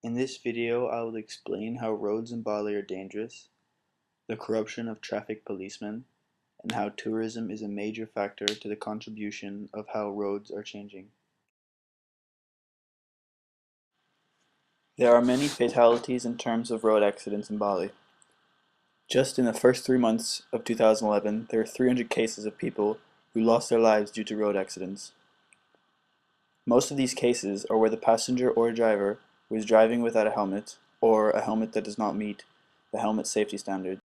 In this video, I will explain how roads in Bali are dangerous, the corruption of traffic policemen, and how tourism is a major factor to the contribution of how roads are changing. There are many fatalities in terms of road accidents in Bali. Just in the first 3 months of 2011, there were 300 cases of people who lost their lives due to road accidents. Most of these cases are where the passenger or driver was driving without a helmet, or a helmet that does not meet the helmet safety standards.